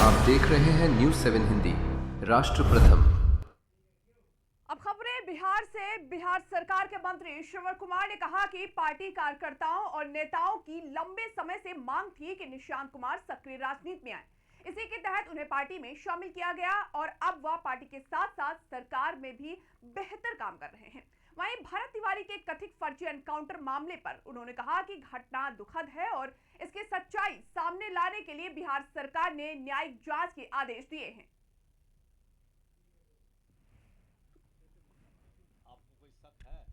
आप देख रहे हैं न्यूज 7 हिंदी, राष्ट्र प्रथम। अब खबरें बिहार से। बिहार सरकार के मंत्री श्रवण कुमार ने कहा कि पार्टी कार्यकर्ताओं और नेताओं की लंबे समय से मांग थी कि निशांत कुमार सक्रिय राजनीति में आए। इसी के तहत उन्हें पार्टी में शामिल किया गया और अब वह पार्टी के साथ साथ सरकार में भी बेहतर काम कर रहे हैं। वहीं भरत तिवारी के कथित फर्जी एनकाउंटर मामले पर उन्होंने कहा कि घटना दुखद है और इसकी सच्चाई सामने लाने के लिए बिहार सरकार ने न्यायिक जांच के आदेश दिए हैं। आपको कोई शक है?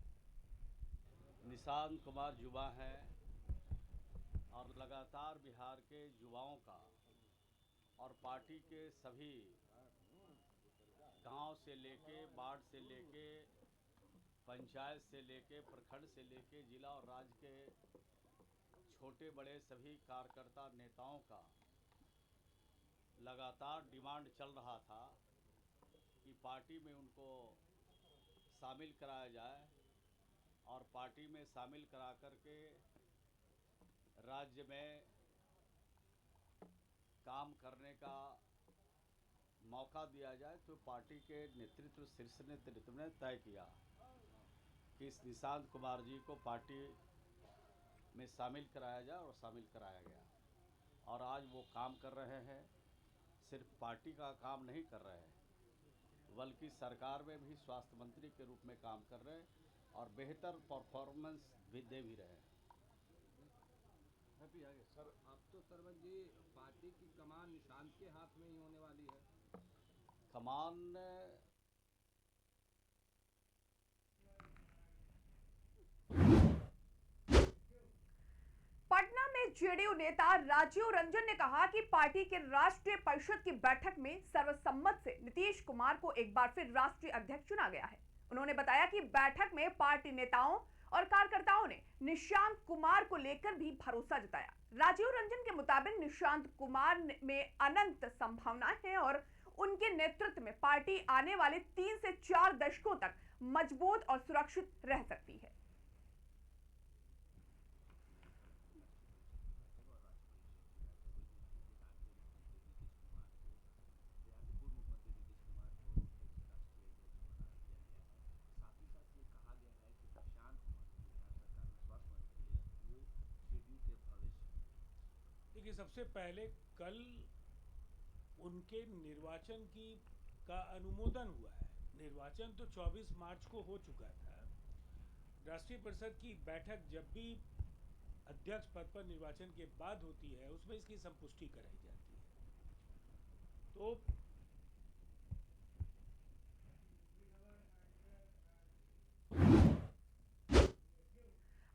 निशांत कुमार युवा हैं और लगातार बिहार के युवाओं का और पार्टी के सभी गांव से लेके वार्ड से लेके पंचायत से लेके प्रखंड से लेके जिला और राज्य के छोटे बड़े सभी कार्यकर्ता नेताओं का लगातार डिमांड चल रहा था कि पार्टी में उनको शामिल कराया जाए और पार्टी में शामिल करा करके राज्य में काम करने का मौका दिया जाए। तो पार्टी के नेतृत्व, शीर्ष नेतृत्व ने तय किया कि इस निशांत कुमार जी को पार्टी में शामिल कराया जाए और शामिल कराया गया और आज वो काम कर रहे हैं। सिर्फ पार्टी का काम नहीं कर रहे हैं बल्कि सरकार में भी स्वास्थ्य मंत्री के रूप में काम कर रहे हैं और बेहतर परफॉर्मेंस भी दे भी रहे हैं। सर, अब तो सरवन जी पार्टी की कमान निशांत के हाथ में ही होने वाली है। कमान पटना में जेडीयू नेता राजीव रंजन ने कहा कि पार्टी के राष्ट्रीय परिषद की बैठक में सर्वसम्मत से नीतीश कुमार को एक बार फिर राष्ट्रीय अध्यक्ष चुना गया है। उन्होंने बताया कि बैठक में पार्टी नेताओं और कार्यकर्ताओं ने निशांत कुमार को लेकर भी भरोसा जताया। राजीव रंजन के मुताबिक निशांत कुमार में अनंत संभावनाएं हैं और उनके नेतृत्व में पार्टी आने वाले 3 से 4 दशकों तक मजबूत और सुरक्षित रह सकती है। देखिए, सबसे पहले कल उनके निर्वाचन का अनुमोदन हुआ है। निर्वाचन तो 24 मार्च को हो चुका था। राष्ट्रीय परिषद की बैठक जब भी अध्यक्ष पद पर निर्वाचन के बाद होती है उसमें इसकी संपुष्टि कराई जाती है। तो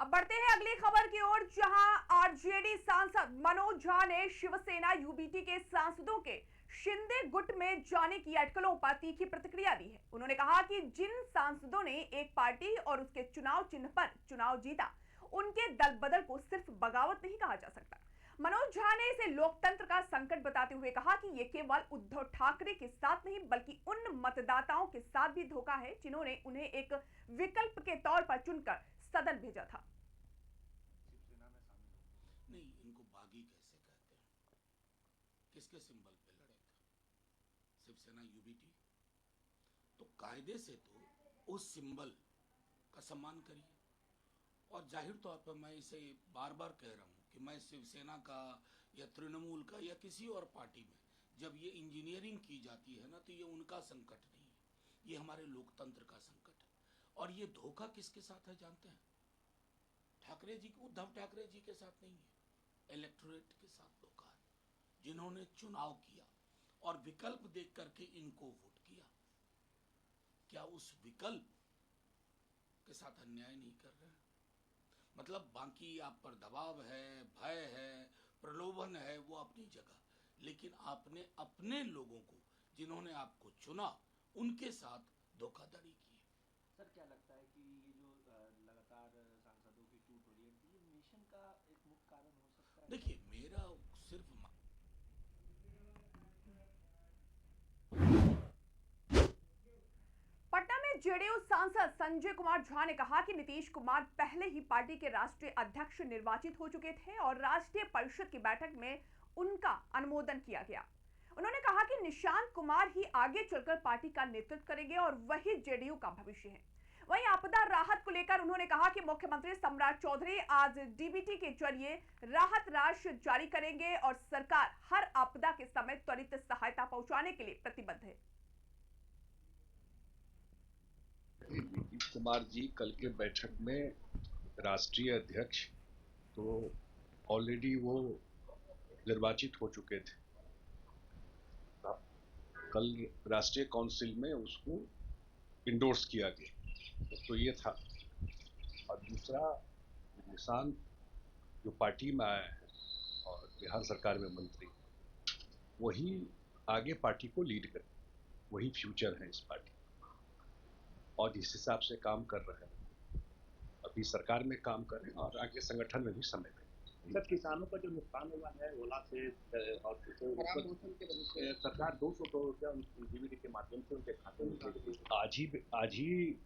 अब बढ़ते हैं अगली खबर की ओर, जहां आरजेडी सांसद मनोज झा ने शिवसेना यूबीटी के सांसदों के शिंदे गुट में जाने की अटकलों पर तीखी प्रतिक्रिया दी है। उन्होंने कहा कि जिन सांसदों ने एक पार्टी और उसके चुनाव चिन्ह पर चुनाव जीता, उनके दल बदल को सिर्फ बगावत नहीं कहा जा सकता। मनोज झा ने इसे लोकतंत्र का संकट बताते हुए कहा कि यह केवल उद्धव ठाकरे के साथ नहीं बल्कि उन मतदाताओं के साथ भी धोखा है जिन्होंने उन्हें एक विकल्प के तौर पर चुनकर सदन भेजा था। नहीं, इनको बागी कैसे कहते हैं? किसके सिंबल पे लड़े थे? शिवसेना यूबीटी। तो कायदे से तो उस सिंबल का सम्मान करिए। और जाहिर तौर पर मैं इसे बार बार कह रहा हूं कि मैं शिवसेना का या तृणमूल का या किसी और पार्टी में जब ये इंजीनियरिंग की जाती है ना, तो ये उनका संकट नहीं है, ये हमारे लोकतंत्र का संकट है। और ये धोखा किसके साथ है जानते हैं? ठाकरे जी, उद्धव ठाकरे जी के साथ नहीं है, इलेक्टोरेट के साथ धोखा है, जिन्होंने चुनाव किया और विकल्प देख करके इनको वोट किया। क्या उस विकल्प के साथ अन्याय नहीं कर रहे हैं? मतलब बाकी आप पर दबाव है, भय है, प्रलोभन है, वो अपनी जगह, लेकिन आपने अपने लोगों को जिन्होंने आपको चुना उनके साथ धोखाधड़ी की। सर, क्या लगता है कि ये जो लगातार सांसदों की टूट हो रही है, ये मिशन का एक मुख्य कारण हो सकता है? देखिए, मेरा सिर्फ पटना में जेडीयू सांसद संजय कुमार झा ने कहा कि नीतीश कुमार पहले ही पार्टी के राष्ट्रीय अध्यक्ष निर्वाचित हो चुके थे और राष्ट्रीय परिषद की बैठक में उनका अनुमोदन किया गया। उन्होंने कहा कि निशांत कुमार ही आगे चलकर पार्टी का नेतृत्व करेंगे और वही जेडीयू का भविष्य है। वहीं आपदा राहत को लेकर उन्होंने कहा कि मुख्यमंत्री सम्राट चौधरी आज डीबीटी के जरिए राहत राशि जारी करेंगे और सरकार हर आपदा के समय त्वरित सहायता पहुंचाने के लिए प्रतिबद्ध है। नीतीश कुमार जी कल के बैठक में राष्ट्रीय अध्यक्ष तो ऑलरेडी वो निर्वाचित हो चुके थे। कल राष्ट्रीय काउंसिल में उसको इंडोर्स किया गया, तो ये था। और दूसरा, निशांत जो पार्टी में आया है और बिहार सरकार में मंत्री, वही आगे पार्टी को लीड करे, वही फ्यूचर है इस पार्टी और इस हिसाब से काम कर रहे हैं। अभी सरकार में काम कर रहे हैं और आगे संगठन में भी समय दें। सर, किसानों का जो नुकसान हुआ है ओला से और सरकार 200 करोड़ रुपया डीबीटी के माध्यम से उनके खाते में आज ही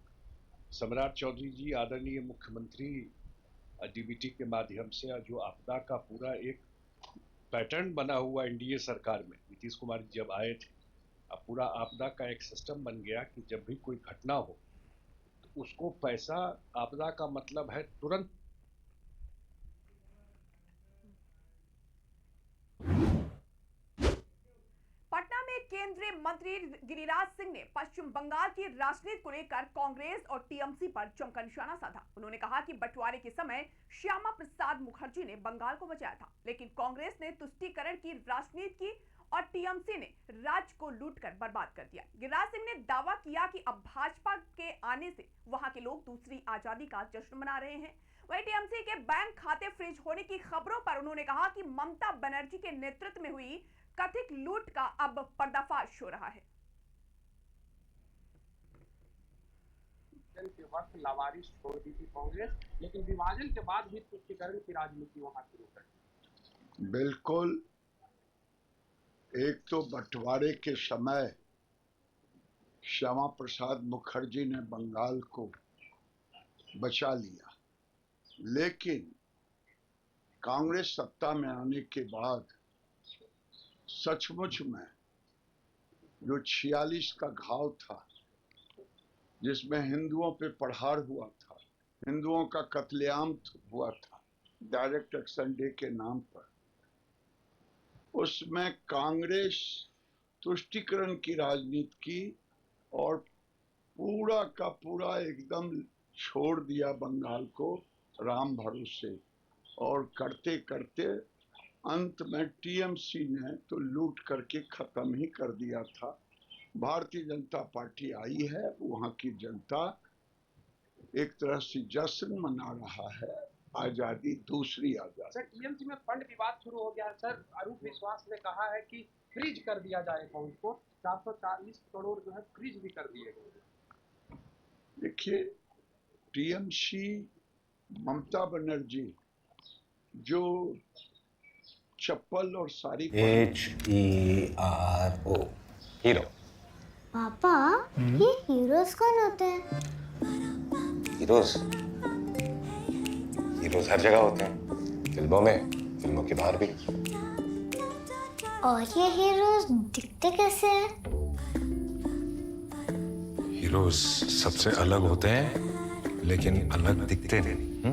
सम्राट चौधरी जी, आदरणीय मुख्यमंत्री, डीबीटी के माध्यम से जो आपदा का पूरा एक पैटर्न बना हुआ एनडीए सरकार में नीतीश कुमार जी जब आए थे, अब पूरा आपदा का एक सिस्टम बन गया कि जब भी कोई घटना हो तो उसको पैसा, आपदा का मतलब है तुरंत। पटना में केंद्रीय मंत्री गिरिराज सिंह ने पश्चिम बंगाल की राजनीति को लेकर कांग्रेस और टीएमसी पर जमकर निशाना साधा। उन्होंने कहा कि बंटवारे के समय श्यामा प्रसाद मुखर्जी ने बंगाल को बचाया था, लेकिन कांग्रेस ने तुष्टीकरण की राजनीति की और टीएमसी ने राज्य को लूटकर बर्बाद कर दिया। गिरिराज सिंह ने दावा किया कि अब भाजपा के आने से वहां के लोग दूसरी आजादी का जश्न मना रहे हैं। वहीं टीएमसी के बैंक खाते फ्रीज होने की खबरों पर उन्होंने कहा कि ममता बनर्जी के नेतृत्व में हुई कथित लूट का अब पर्दाफाश हो रहा है। के वक्त लावारिस छोड़ दी थी कांग्रेस, लेकिन विभाजन के बाद भी तुष्टीकरण की राजनीति वहां शुरू कर दी। बिल्कुल। एक तो बंटवारे के समय श्यामा प्रसाद मुखर्जी ने बंगाल को बचा लिया, लेकिन कांग्रेस सत्ता में आने के बाद सचमुच में जो 46 का घाव था, जिसमें हिंदुओं पे प्रहार हुआ था, हिंदुओं का कत्लेआम हुआ था डायरेक्ट एक्शन डे के नाम पर, उसमें कांग्रेस तुष्टीकरण की राजनीति की और पूरा का पूरा एकदम छोड़ दिया बंगाल को राम भरोसे, और करते करते अंत में टीएमसी ने तो लूट करके खत्म ही कर दिया था। भारतीय जनता पार्टी आई है, वहां की जनता एक तरह से जश्न मना रहा है, आजादी, दूसरी आजादी। सर, टीएमसी में फंड विवाद शुरू हो गया। सर, अरूप विश्वास ने कहा है कि फ्रीज कर दिया जाए अकाउंट को, 440 करोड़ जो है फ्रीज भी कर दिए गए। देखिए, टीएमसी, ममता बनर्जी जो चप्पल और साड़ी HERO हीरो। पापा, ये हीरोज कौन होते हैं? हीरोज हर जगह होते हैं, फिल्मों में, फिल्मों के बाहर भी। और ये हीरोज दिखते कैसे हैं? हीरोज सबसे अलग होते हैं, लेकिन अलग दिखते नहीं।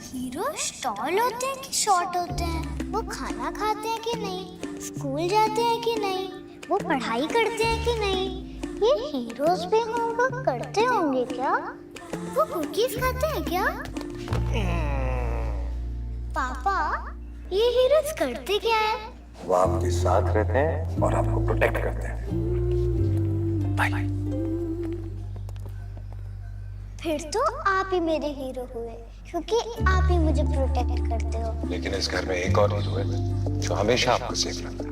हीरो स्टॉल होते हैं कि शॉर्ट होते हैं? वो खाना खाते हैं कि नहीं? स्कूल जाते हैं कि नहीं? वो पढ़ाई करते हैं कि नहीं? ये हीरोज भी होमवर्क करते होंगे क्या? वो कुकीज खाते हैं क्या? पापा, ये हीरोज करते क्या है? वो आपके साथ रहते हैं और आपको प्रोटेक्ट करते हैं। बाय। फिर तो आप ही मेरे हीरो हुए, क्योंकि आप ही मुझे प्रोटेक्ट करते हो। लेकिन इस घर में एक और हीरो है जो हमेशा आपको सेफ रखता है।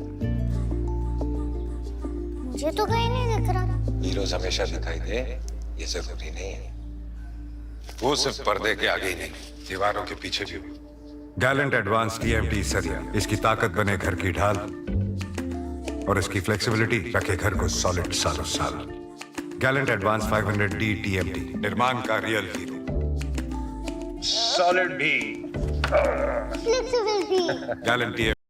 मुझे तो कहीं नहीं दिख रहा। हीरोज हमेशा दिखाई दे, ये जरूरी नहीं है। वो सिर्फ पर्दे के आगे ही नहीं, दीवारों के पीछे भी। गैलेंट एडवांस टीएमटी सरिया, इसकी ताकत बने घर की ढाल और इसकी फ्लेक्सिबिलिटी रखे घर को सॉलिड सालों साल। गैलेंट एडवांस 500D टीएमटी, निर्माण का रियल हीरो। सॉलिड भी, फ्लेक्सिबल भी। गैलेंट